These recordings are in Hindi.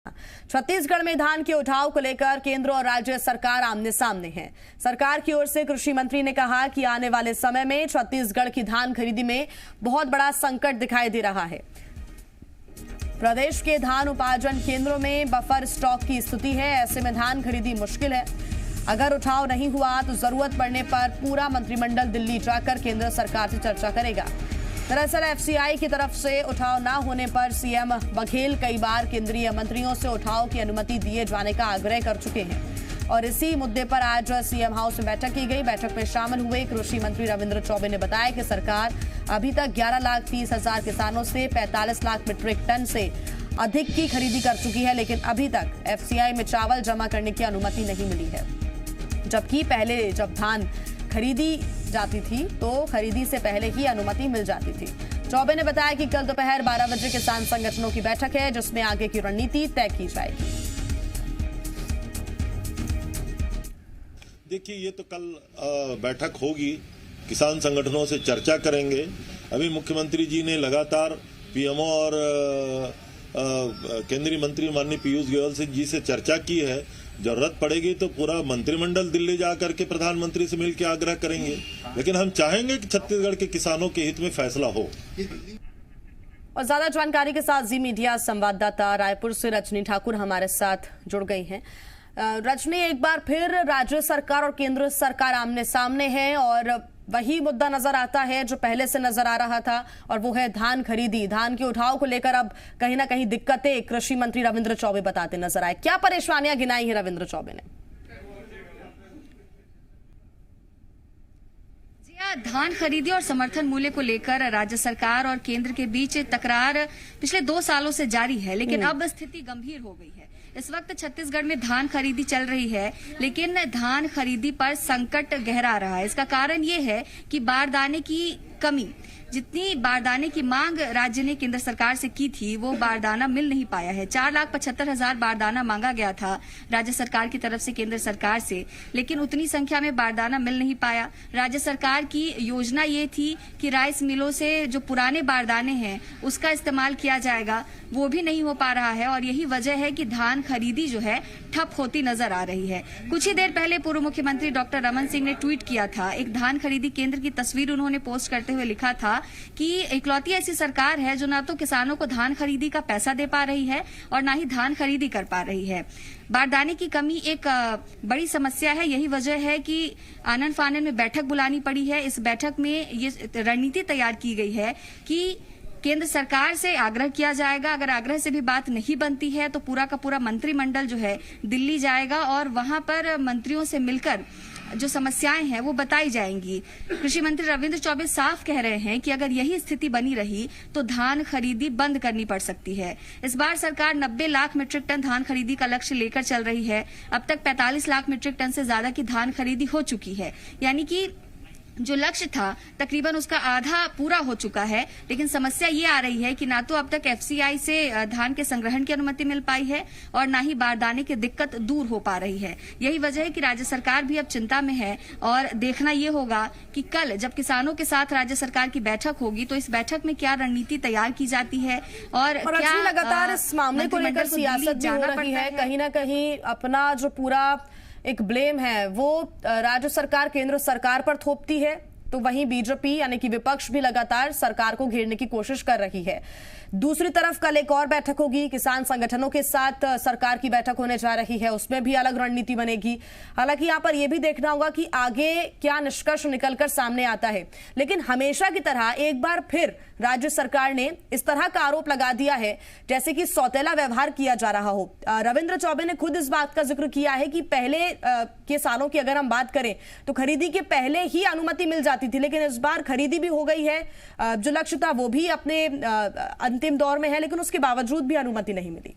छत्तीसगढ़ में धान के उठाव को लेकर केंद्र और राज्य सरकार आमने सामने है। सरकार की ओर से कृषि मंत्री ने कहा कि आने वाले समय में छत्तीसगढ़ की धान खरीदी में बहुत बड़ा संकट दिखाई दे रहा है। प्रदेश के धान उपार्जन केंद्रों में बफर स्टॉक की स्थिति है, ऐसे में धान खरीदी मुश्किल है। अगर उठाव नहीं हुआ तो जरूरत पड़ने पर पूरा मंत्रिमंडल दिल्ली जाकर केंद्र सरकार से चर्चा करेगा। दरअसल एफसीआई की तरफ से उठाव न होने पर सीएम बघेल कई बार केंद्रीय मंत्रियों से उठाव की अनुमति दिए जाने का आग्रह कर चुके हैं और इसी मुद्दे पर आज सीएम हाउस में बैठक की गई। बैठक में शामिल हुए कृषि मंत्री रविंद्र चौबे ने बताया कि सरकार अभी तक 11,30,000 किसानों से 45 लाख मीट्रिक टन से अधिक की खरीदी कर चुकी है, लेकिन अभी तक एफसीआई में चावल जमा करने की अनुमति नहीं मिली है। जबकि पहले जब धान खरीदी जाती थी तो खरीदी से पहले ही अनुमति मिल जाती थी। चौबे ने बताया कि कल दोपहर 12 बजे किसान संगठनों की बैठक है, जिसमें आगे की रणनीति तय की जाएगी। देखिए, ये तो कल बैठक होगी, किसान संगठनों से चर्चा करेंगे। अभी मुख्यमंत्री जी ने लगातार पीएमओ और केंद्रीय मंत्री माननीय पीयूष गोयल जी से चर्चा की है। जरूरत पड़ेगी तो पूरा मंत्रिमंडल दिल्ली जाकर के प्रधानमंत्री से मिलकर आग्रह करेंगे, लेकिन हम चाहेंगे कि छत्तीसगढ़ के किसानों के हित में फैसला हो। और ज्यादा जानकारी के साथ जी मीडिया संवाददाता रायपुर से रजनी ठाकुर हमारे साथ जुड़ गई हैं। रजनी, एक बार फिर राज्य सरकार और केंद्र सरकार आमने सामने है और वही मुद्दा नजर आता है जो पहले से नजर आ रहा था, और वो है धान खरीदी। धान के उठाव को लेकर अब कहीं ना कहीं दिक्कतें कृषि मंत्री रविंद्र चौबे बताते नजर आए। क्या परेशानियां गिनाई है रविंद्र चौबे ने? धान खरीदी और समर्थन मूल्य को लेकर राज्य सरकार और केंद्र के बीच तकरार पिछले 2 सालों से जारी है, लेकिन अब स्थिति गंभीर हो गई है। इस वक्त छत्तीसगढ़ में धान खरीदी चल रही है, लेकिन धान खरीदी पर संकट गहरा रहा है। इसका कारण ये है कि बारदाने की कमी, जितनी बारदाने की मांग राज्य ने केंद्र सरकार से की थी वो बारदाना मिल नहीं पाया है। 4,75,000 बारदाना मांगा गया था राज्य सरकार की तरफ से केंद्र सरकार से, लेकिन उतनी संख्या में बारदाना मिल नहीं पाया। राज्य सरकार की योजना ये थी कि राइस मिलों से जो पुराने बारदाने हैं उसका इस्तेमाल किया जाएगा, वो भी नहीं हो पा रहा है और यही वजह है कि धान खरीदी जो है ठप होती नजर आ रही है। कुछ ही देर पहले पूर्व मुख्यमंत्री डॉक्टर रमन सिंह ने ट्वीट किया था, एक धान खरीदी केंद्र की तस्वीर उन्होंने पोस्ट करते हुए लिखा था कि इकलौती ऐसी सरकार है जो ना तो किसानों को धान खरीदी का पैसा दे पा रही है और ना ही धान खरीदी कर पा रही है। बारदाने की कमी एक बड़ी समस्या है। यही वजह है कि आनन फानन में बैठक बुलानी पड़ी है। इस बैठक में ये रणनीति तैयार की गई है कि केंद्र सरकार से आग्रह किया जाएगा, अगर आग्रह से भी बात नहीं बनती है तो पूरा का पूरा मंत्रिमंडल जो है दिल्ली जाएगा और वहां पर मंत्रियों से मिलकर जो समस्याएं हैं वो बताई जाएंगी। कृषि मंत्री रविंद्र चौबे साफ कह रहे हैं कि अगर यही स्थिति बनी रही तो धान खरीदी बंद करनी पड़ सकती है। इस बार सरकार 90 लाख मीट्रिक टन धान खरीदी का लक्ष्य लेकर चल रही है। अब तक 45 लाख मीट्रिक टन से ज्यादा की धान खरीदी हो चुकी है, यानी कि जो लक्ष्य था तकरीबन उसका आधा पूरा हो चुका है। लेकिन समस्या ये आ रही है कि ना तो अब तक एफसीआई से धान के संग्रहण की अनुमति मिल पाई है और ना ही बारदाने की दिक्कत दूर हो पा रही है। यही वजह है कि राज्य सरकार भी अब चिंता में है और देखना ये होगा कि कल जब किसानों के साथ राज्य सरकार की बैठक होगी तो इस बैठक में क्या रणनीति तैयार की जाती है और क्या लगातार इस मामले को लेकर सियासत भी हो रही है। कहीं ना कहीं अपना जो पूरा एक ब्लेम है वो राज्य सरकार केंद्र सरकार पर थोपती है, तो वहीं बीजेपी यानी कि विपक्ष भी लगातार सरकार को घेरने की कोशिश कर रही है। दूसरी तरफ कल एक और बैठक होगी, किसान संगठनों के साथ सरकार की बैठक होने जा रही है, उसमें भी अलग रणनीति बनेगी। हालांकि यहाँ पर यह भी देखना होगा कि आगे क्या निष्कर्ष निकलकर सामने आता है। लेकिन हमेशा की तरह एक बार फिर राज्य सरकार ने इस तरह का आरोप लगा दिया है जैसे कि सौतेला व्यवहार किया जा रहा हो। रविंद्र चौबे ने खुद इस बात का जिक्र किया है कि पहले के सालों की अगर हम बात करें तो खरीदी के पहले ही अनुमति मिल जाती थी, लेकिन इस बार खरीदी भी हो गई है, जो लक्ष्य था वो भी अपने अंतिम दौर में है, लेकिन उसके बावजूद भी अनुमति नहीं मिली।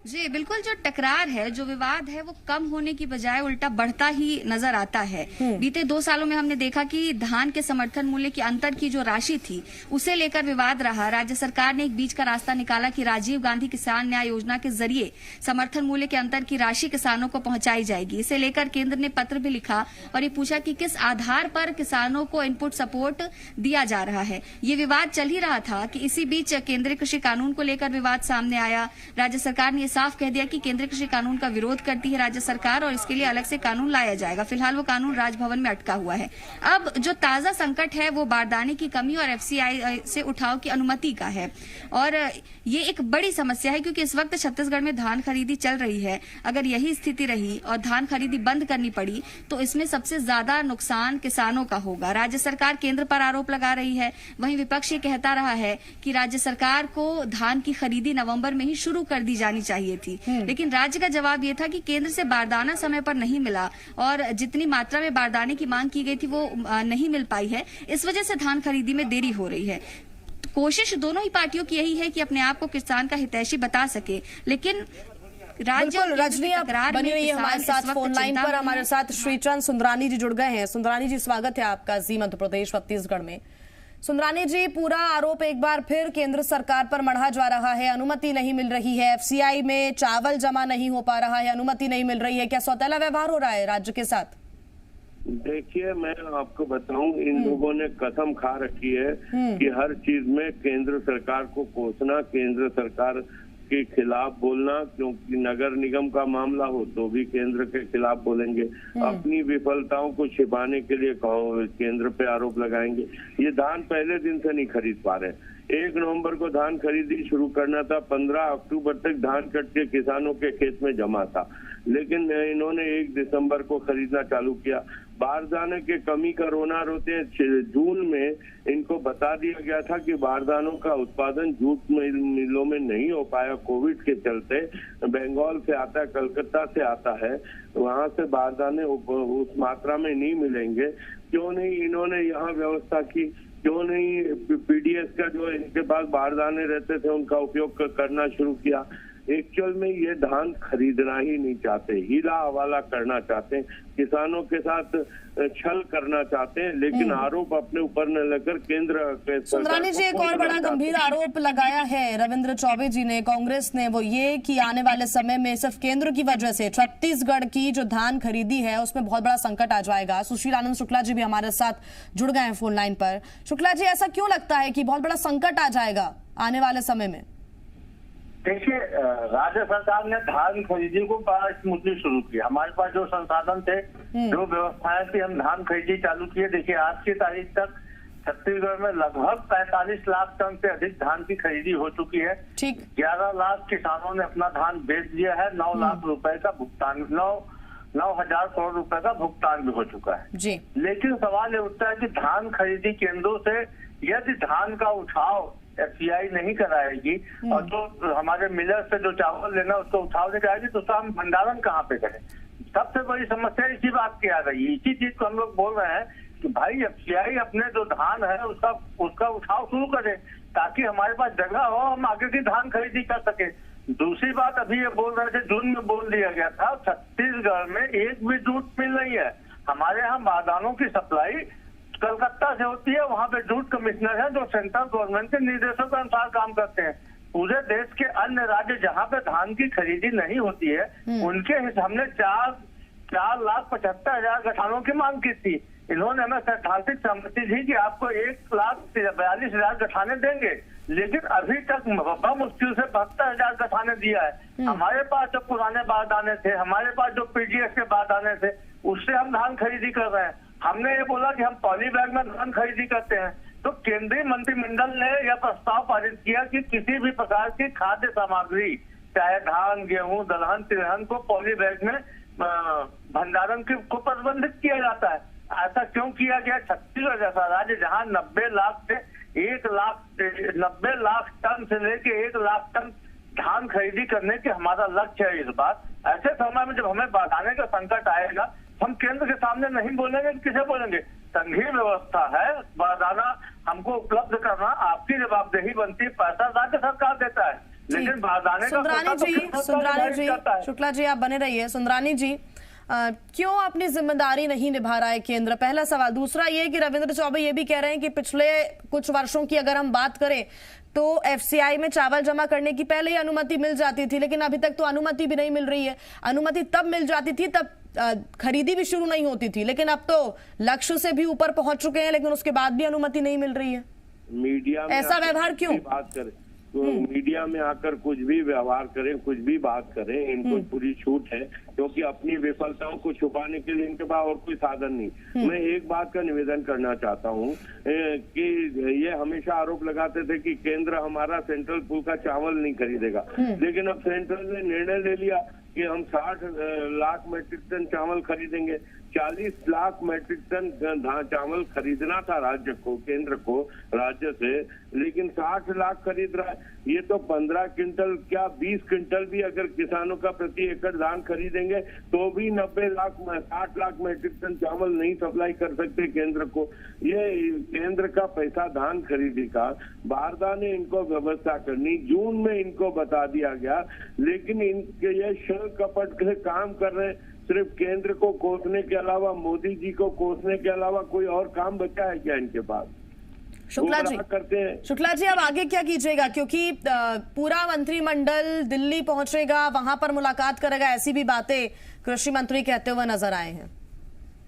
जी बिल्कुल, जो टकरार है, जो विवाद है, वो कम होने की बजाय उल्टा बढ़ता ही नजर आता है। बीते 2 सालों में हमने देखा कि धान के समर्थन मूल्य के अंतर की जो राशि थी, उसे लेकर विवाद रहा। राज्य सरकार ने एक बीच का रास्ता निकाला कि राजीव गांधी किसान न्याय योजना के जरिए समर्थन मूल्य के अंतर की राशि किसानों को पहुंचाई जाएगी। इसे लेकर केंद्र ने पत्र भी लिखा और ये पूछा कि किस आधार पर किसानों को इनपुट सपोर्ट दिया जा रहा है। ये विवाद चल ही रहा था कि इसी बीच केंद्रीय कृषि कानून को लेकर विवाद सामने आया। राज्य सरकार ने साफ कह दिया कि केंद्रीय कृषि कानून का विरोध करती है राज्य सरकार और इसके लिए अलग से कानून लाया जाएगा। फिलहाल वो कानून राजभवन में अटका हुआ है। अब जो ताजा संकट है वो बारदाने की कमी और एफसीआई से उठाव की अनुमति का है और ये एक बड़ी समस्या है क्योंकि इस वक्त छत्तीसगढ़ में धान खरीदी चल रही है। अगर यही स्थिति रही और धान खरीदी बंद करनी पड़ी तो इसमें सबसे ज्यादा नुकसान किसानों का होगा। राज्य सरकार केंद्र पर आरोप लगा रही है, वहीं विपक्ष ये कहता रहा है कि राज्य सरकार को धान की खरीदी नवंबर में ही शुरू कर दी जानी चाहिए थी। लेकिन राज्य का जवाब ये था कि केंद्र से बारदाना समय पर नहीं मिला और जितनी मात्रा में बारदाने की मांग की गई थी वो नहीं मिल पाई है। इस वजह से धान खरीदी में देरी हो रही है। कोशिश दोनों ही पार्टियों की यही है कि अपने आप को किसान का हितैषी बता सके, लेकिन बिल्कुल रजनी, आप बनी हुई है हमारे साथ फोन लाइन पर। हमारे साथ श्रीचंद सुंदरानी जी जुड़ गए हैं। सुंदरानी जी, स्वागत है आपका जी मध्य प्रदेश छत्तीसगढ़ में। सुंदरानी जी, पूरा आरोप एक बार फिर केंद्र सरकार पर मढ़ा जा रहा है, अनुमति नहीं मिल रही है, एफसीआई में चावल जमा नहीं हो पा रहा है, अनुमति नहीं मिल रही है। क्या सौतेला व्यवहार हो रहा है राज्य के साथ? देखिए, मैं आपको बताऊं, इन लोगों ने कसम खा रखी है कि हर चीज में केंद्र सरकार को कोसना, केंद्र सरकार के खिलाफ बोलना, क्योंकि नगर निगम का मामला हो तो भी केंद्र के खिलाफ बोलेंगे। अपनी विफलताओं को छिपाने के लिए केंद्र पे आरोप लगाएंगे। ये धान पहले दिन से नहीं खरीद पा रहे। 1 नवंबर को धान खरीदी शुरू करना था, 15 अक्टूबर तक धान कट के किसानों के खेत में जमा था, लेकिन इन्होंने 1 दिसंबर को खरीदना चालू किया। बारदाने के कमी का रोना रोते हैं। जून में इनको बता दिया गया था कि बारदानों का उत्पादन जूट मिलों में नहीं हो पाया कोविड के चलते। बंगाल से आता है, कलकत्ता से आता है, वहां से बारदाने उस मात्रा में नहीं मिलेंगे। क्यों नहीं इन्होंने यहाँ व्यवस्था की? क्यों नहीं पीडीएस का जो इनके पास बारदाने रहते थे उनका उपयोग करना शुरू किया? एक्चुअल में ये धान खरीदना ही नहीं चाहते, हीला हवाला करना चाहते हैं, किसानों के साथ छल करना चाहते हैं, लेकिन आरोप अपने ऊपर न लेकर केंद्र। सुंदरानी जी, एक और बड़ा गंभीर आरोप लगाया है रविंद्र चौबे जी ने, कांग्रेस ने, वो ये कि आने वाले समय में सिर्फ केंद्र की वजह से छत्तीसगढ़ की जो धान खरीदी है उसमें बहुत बड़ा संकट आ जाएगा। सुशील आनंद शुक्ला जी भी हमारे साथ जुड़ गए हैं फोन लाइन पर। शुक्ला जी, ऐसा क्यों लगता है कि बहुत बड़ा संकट आ जाएगा आने वाले समय में? देखिए, राज्य सरकार ने धान खरीदी को बड़ा स्मूथली शुरू किया। हमारे पास जो संसाधन थे, जो व्यवस्थाएं थी, हम धान खरीदी चालू किए। देखिए, आज की तारीख तक छत्तीसगढ़ में लगभग 45 लाख टन से अधिक धान की खरीदी हो चुकी है। ठीक, 11 लाख किसानों ने अपना धान बेच दिया है। 9 लाख रुपए का भुगतान, 9,000 करोड़ रुपए का भुगतान भी हो चुका है जी। लेकिन सवाल ये उठता है कि धान खरीदी केंद्रों से यदि धान का उठाव एफसीआई नहीं कराएगी और जो हमारे मिलर से जो चावल लेना उसको उठाव नहीं कराएगी तो उसका हम भंडारण कहाँ पे करें? सबसे बड़ी समस्या इसी बात की आ रही है। इसी चीज को हम लोग बोल रहे हैं कि भाई एफसीआई अपने जो धान है उसका उठाव शुरू करे ताकि हमारे पास जगह हो, हम आगे की धान खरीदी कर सके। दूसरी बात, अभी ये बोल रहे थे, जून में बोल दिया गया था, छत्तीसगढ़ में एक भी जूट मिल नहीं है। हमारे यहाँ बारदानों की सप्लाई कलकत्ता से होती है, वहाँ पे जूट कमिश्नर है जो सेंट्रल गवर्नमेंट के निर्देशों के अनुसार काम करते हैं। पूरे देश के अन्य राज्य जहाँ पे धान की खरीदी नहीं होती है उनके हमने 4,75,000 गठानों की मांग की थी। इन्होंने हमें सैद्धांतिक सहमति दी कि आपको 1,42,000 गठाने देंगे, लेकिन अभी तक मुश्किल से 72,000 गठाने दिया है। हमारे पास जो पुराने बारदाने थे, हमारे पास जो पीडीएस के बारदाने थे, उससे हम धान खरीदी कर रहे हैं। हमने ये बोला कि हम पॉली बैग में धान खरीदी करते हैं, तो केंद्रीय मंत्रिमंडल ने यह प्रस्ताव पारित किया कि किसी भी प्रकार की खाद्य सामग्री, चाहे धान, गेहूं, दलहन, तिलहन को पॉली बैग में भंडारण को प्रतिबंधित किया जाता है। ऐसा क्यों किया गया? छत्तीसगढ़ जैसा राज्य जहां 90 लाख से 90 लाख टन से लेके 1 लाख टन धान खरीदी करने के हमारा लक्ष्य है। इस बार ऐसे समय में जब हमें बारदाने का संकट आएगा, हम केंद्र के सामने नहीं बोलेंगे, किसे बोलेंगे? संघीय व्यवस्था है, बारदाना हमको उपलब्ध करना आपकी जवाबदेही बनती है। पैसा राज्य सरकार देता है, लेकिन बारदाने का सुंदरानी जी शुक्ला जी आप बने रहिए। सुंदरानी जी क्यों अपनी जिम्मेदारी नहीं निभा रहा है केंद्र, पहला सवाल। दूसरा ये कि रविंद्र चौबे ये भी कह रहे हैं कि पिछले कुछ वर्षों की अगर हम बात करें तो एफसीआई में चावल जमा करने की पहले ही अनुमति मिल जाती थी, लेकिन अभी तक तो अनुमति भी नहीं मिल रही है। अनुमति तब मिल जाती थी तब खरीदी भी शुरू नहीं होती थी, लेकिन अब तो लक्ष्य से भी ऊपर पहुंच चुके हैं, लेकिन उसके बाद भी अनुमति नहीं मिल रही है। मीडिया में ऐसा व्यवहार क्यों? बात करें तो मीडिया में आकर कुछ भी व्यवहार करें, कुछ भी बात करें, इनको पूरी छूट है, क्योंकि अपनी विफलताओं को छुपाने के लिए इनके पास और कोई साधन नहीं। मैं एक बात का निवेदन करना चाहता हूं कि ये हमेशा आरोप लगाते थे कि केंद्र हमारा सेंट्रल पूल का चावल नहीं खरीदेगा, लेकिन अब सेंट्रल ने निर्णय ले लिया कि हम 60 लाख मैट्रिक टन चावल खरीदेंगे। 40 लाख मैट्रिक टन चावल खरीदना था राज्य को, केंद्र को राज्य से, लेकिन 60 लाख खरीद रहा है। ये तो 15 क्विंटल क्या 20 क्विंटल भी अगर किसानों का प्रति एकड़ धान खरीदेंगे तो भी 60 लाख मैट्रिक टन चावल नहीं सप्लाई कर सकते केंद्र को। ये केंद्र का पैसा धान खरीदी का बारदा ने इनको व्यवस्था करनी, जून में इनको बता दिया गया, लेकिन इनके ये छल कपट से काम कर रहे हैं। सिर्फ केंद्र को कोसने के अलावा, मोदी जी को कोसने के अलावा कोई और काम बचा है क्या इनके पास? शुक्ला जी करते हैं। शुक्ला जी अब आगे क्या कीजिएगा, क्योंकि पूरा मंत्रिमंडल दिल्ली पहुंचेगा, वहां पर मुलाकात करेगा, ऐसी भी बातें कृषि मंत्री कहते हुए नजर आए हैं।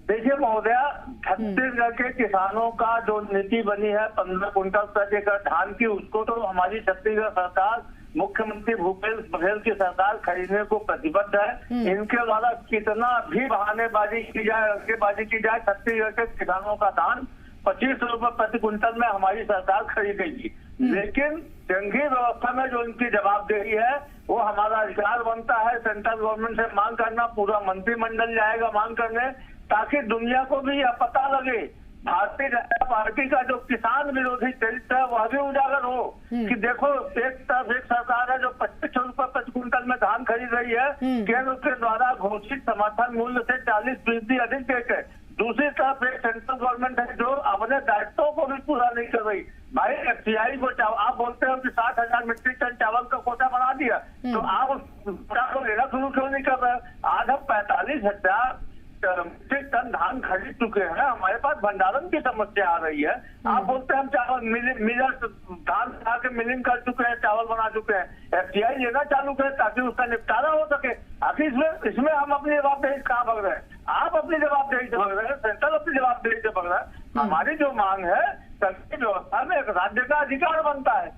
देखिए महोदया, छत्तीसगढ़ के किसानों का जो नीति बनी है 15 कुंटल प्रति एकड़ धान की, उसको तो हमारी छत्तीसगढ़ सरकार, मुख्यमंत्री भूपेश बघेल की सरकार खरीदने को प्रतिबद्ध है। इनके द्वारा कितना भी बहानेबाजी की जाए, रंगेबाजी की जाए, छत्तीसगढ़ के किसानों का धान 25 रुपए प्रति कुंटल में हमारी सरकार खरीदेगी। लेकिन जंगी व्यवस्था में जो इनकी जवाबदेही है वो हमारा अधिकार बनता है सेंट्रल गवर्नमेंट से मांग करना। पूरा मंत्रिमंडल जाएगा मांग करने, ताकि दुनिया को भी यह पता लगे भारतीय जनता पार्टी का जो किसान विरोधी चरित्र है वह भी उजागर हो कि देखो एक तरफ एक सरकार है जो 25 रुपए प्रति क्विंटल में धान खरीद रही है, केंद्र के द्वारा घोषित समर्थन मूल्य से 40% अधिक देकर। दूसरी तरफ एक सेंट्रल गवर्नमेंट है जो अपने दायित्वों को भी पूरा नहीं कर रही। भाई एफसीआई को आप बोलते हो कि 60,000 मीट्रिक टन चावल का कोटा बना दिया, तो आप उस कोटा को लेना शुरू क्यों नहीं कर रहे? आज हम 45,000 मीट्रिक टन धान खरीद चुके हैं, हमारे पास भंडारण की समस्या आ रही है। आप बोलते हैं हम चावल मिलर धान खा के मिलिंग कर चुके हैं, चावल बना चुके हैं, एफसीआई लेना चालू करें ताकि उसका निपटारा हो सके। आखिर इसमें हम अपनी जवाबदेही कहाँ भग रहे हैं? आप अपनी जवाबदेही से भग रहे हैं, सेंट्रल अपनी जवाबदेही से भग रहा है। हमारी जो मांग है, सरकारी व्यवस्था में एक राज्य का अधिकार बनता है